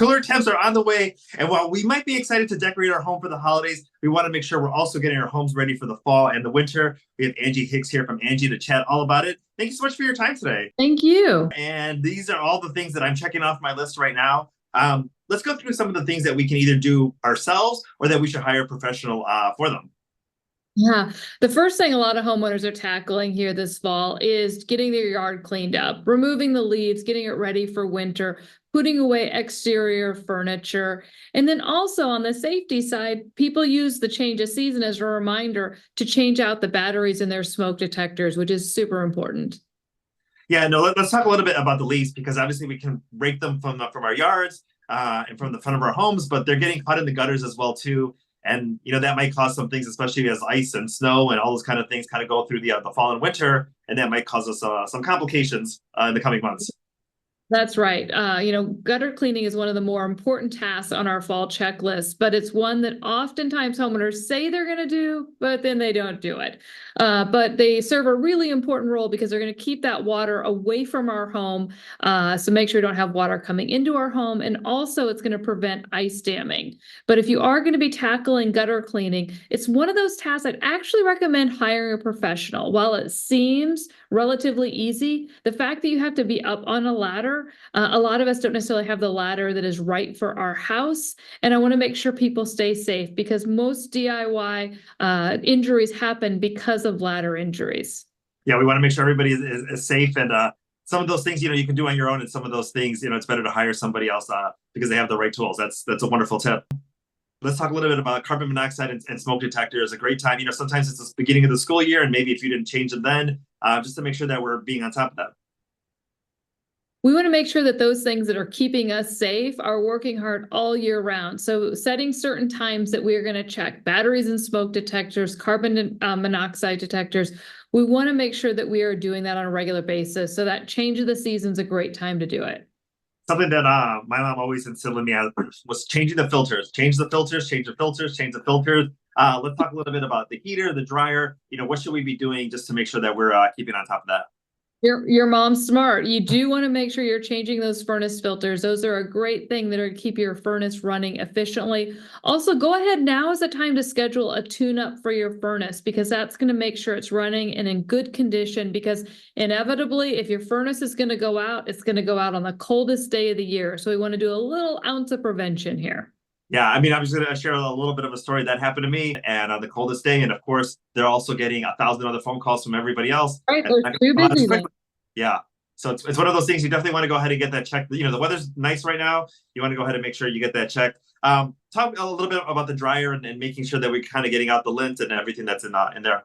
cooler temps are on the way. And while we might be excited to decorate our home for the holidays, we want to make sure we're also getting our homes ready for the fall and the winter. We have Angi Hicks here from Angi to chat all about it. Thank you so much for your time today. Thank you. And these are all the things that I'm checking off my list right now. Let's go through some of the things that we can either do ourselves or that we should hire a professional for them. Yeah, the first thing a lot of homeowners are tackling here this fall is getting their yard cleaned up, removing the leaves, getting it ready for winter, putting away exterior furniture. And then also on the safety side, people use the change of season as a reminder to change out the batteries in their smoke detectors, which is super important. Yeah, no, let's talk a little bit about the leaves, because obviously we can rake them from our yards and from the front of our homes, but they're getting caught in the gutters as well too. And that might cause some things, especially as ice and snow and all those kind of things kind of go through the fall and winter, and that might cause us some complications in the coming months. That's right. Gutter cleaning is one of the more important tasks on our fall checklist, but it's one that oftentimes homeowners say they're going to do, but then they don't do it. But they serve a really important role because they're going to keep that water away from our home. So make sure we don't have water coming into our home. And also it's going to prevent ice damming. But if you are going to be tackling gutter cleaning, it's one of those tasks I'd actually recommend hiring a professional. While it seems relatively easy, the fact that you have to be up on a ladder, a lot of us don't necessarily have the ladder that is right for our house. And I want to make sure people stay safe, because most DIY injuries happen because of ladder injuries. Yeah, we want to make sure everybody is safe. And some of those things, you can do on your own. And some of those things, it's better to hire somebody else because they have the right tools. That's a wonderful tip. Let's talk a little bit about carbon monoxide and smoke detectors. A great time. Sometimes it's the beginning of the school year, and maybe if you didn't change them then, just to make sure that we're being on top of that. We want to make sure that those things that are keeping us safe are working hard all year round. So setting certain times that we're going to check batteries and smoke detectors, carbon monoxide detectors. We want to make sure that we are doing that on a regular basis. So that change of the season is a great time to do it. Something that my mom always instilled in me was changing the filters. Change the filters, change the filters, change the filters. Let's talk a little bit about the heater, the dryer. What should we be doing just to make sure that we're keeping on top of that? Your mom's smart. You do want to make sure you're changing those furnace filters. Those are a great thing that are keep your furnace running efficiently. Also, go ahead. Now is the time to schedule a tune-up for your furnace, because that's going to make sure it's running and in good condition, because inevitably, if your furnace is going to go out, it's going to go out on the coldest day of the year. So we want to do a little ounce of prevention here. Yeah, I mean, I'm just going to share a little bit of a story that happened to me, and on the coldest day. And of course, they're also getting 1,000 other phone calls from everybody else. Right, they're too busy then. Yeah. So it's one of those things you definitely want to go ahead and get that checked. The weather's nice right now. You want to go ahead and make sure you get that checked. Talk a little bit about the dryer and making sure that we're kind of getting out the lint and everything that's in there.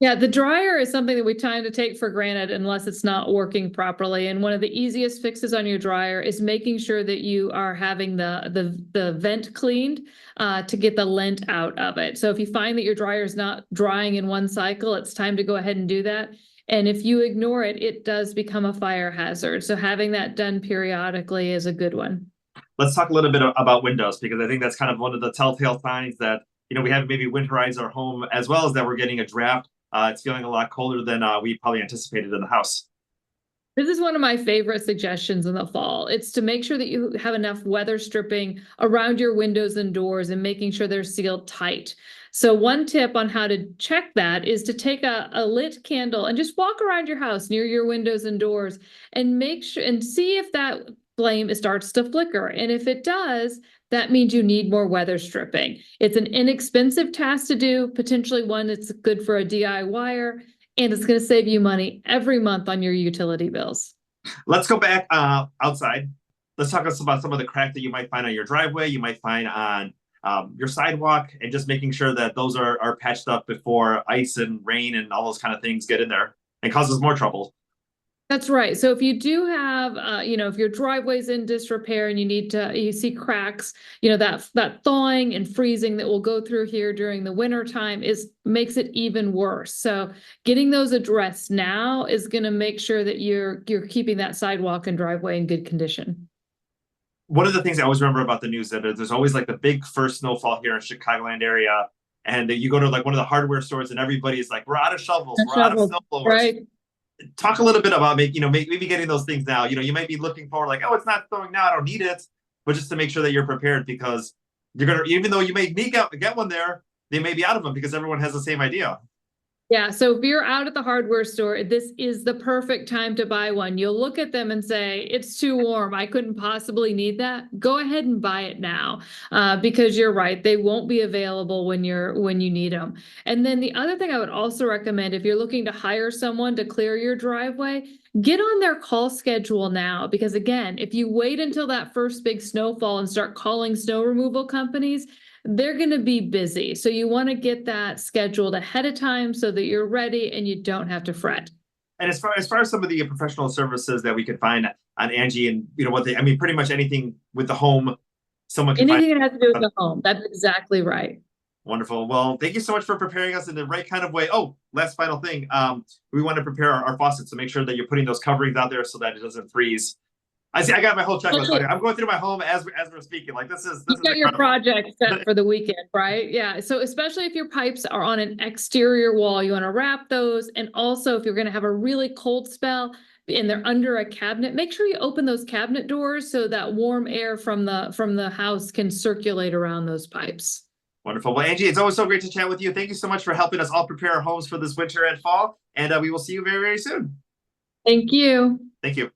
Yeah, the dryer is something that we tend to take for granted unless it's not working properly. And one of the easiest fixes on your dryer is making sure that you are having the vent cleaned to get the lint out of it. So if you find that your dryer is not drying in one cycle, it's time to go ahead and do that. And if you ignore it, it does become a fire hazard. So having that done periodically is a good one. Let's talk a little bit about windows, because I think that's kind of one of the telltale signs that, we have maybe winterized our home, as well as that we're getting a draft. It's feeling a lot colder than we probably anticipated in the house. This is one of my favorite suggestions in the fall. It's to make sure that you have enough weather stripping around your windows and doors and making sure they're sealed tight. So one tip on how to check that is to take a lit candle and just walk around your house near your windows and doors and make sure and see if that flame starts to flicker. And if it does, that means you need more weather stripping. It's an inexpensive task to do, potentially one that's good for a DIYer, and it's going to save you money every month on your utility bills. Let's go back outside. Let's talk about some of the crack that you might find on your driveway, you might find on your sidewalk, and just making sure that those are patched up before ice and rain and all those kind of things get in there and causes more trouble. That's right. So if you do have, if your driveway's in disrepair and you see cracks, that thawing and freezing that will go through here during the winter time makes it even worse. So getting those addressed now is going to make sure that you're keeping that sidewalk and driveway in good condition. One of the things I always remember about the news that there's always like the big first snowfall here in Chicagoland area, and you go to like one of the hardware stores and everybody's like, we're out of shovels, we're out of snowblowers. Right. Talk a little bit about maybe getting those things now. You might be looking for like, oh, it's not snowing now, I don't need it. but just to make sure that you're prepared, because you're gonna, even though you may get one there, they may be out of them because everyone has the same idea. Yeah, so if you're out at the hardware store, this is the perfect time to buy one. You'll look at them and say, it's too warm. I couldn't possibly need that. Go ahead and buy it now, because you're right. They won't be available when you need them. And then the other thing I would also recommend, if you're looking to hire someone to clear your driveway, get on their call schedule now, because again, if you wait until that first big snowfall and start calling snow removal companies, they're going to be busy. So you want to get that scheduled ahead of time so that you're ready and you don't have to fret. And as far as some of the professional services that we could find on Angi, and what I mean, pretty much anything with the home, someone can find. Anything that has to do with the home. That's exactly right. Wonderful. Well, thank you so much for preparing us in the right kind of way. Oh, last final thing. We want to prepare our faucets, so make sure that you're putting those coverings out there so that it doesn't freeze. I see. I got my whole checklist. Okay. I'm going through my home as we're speaking. Like this is got your project set for the weekend, right? Yeah. So especially if your pipes are on an exterior wall, you want to wrap those. And also, if you're going to have a really cold spell and they're under a cabinet, make sure you open those cabinet doors so that warm air from the house can circulate around those pipes. Wonderful. Well, Angi, it's always so great to chat with you. Thank you so much for helping us all prepare our homes for this winter and fall. And we will see you very, very soon. Thank you. Thank you.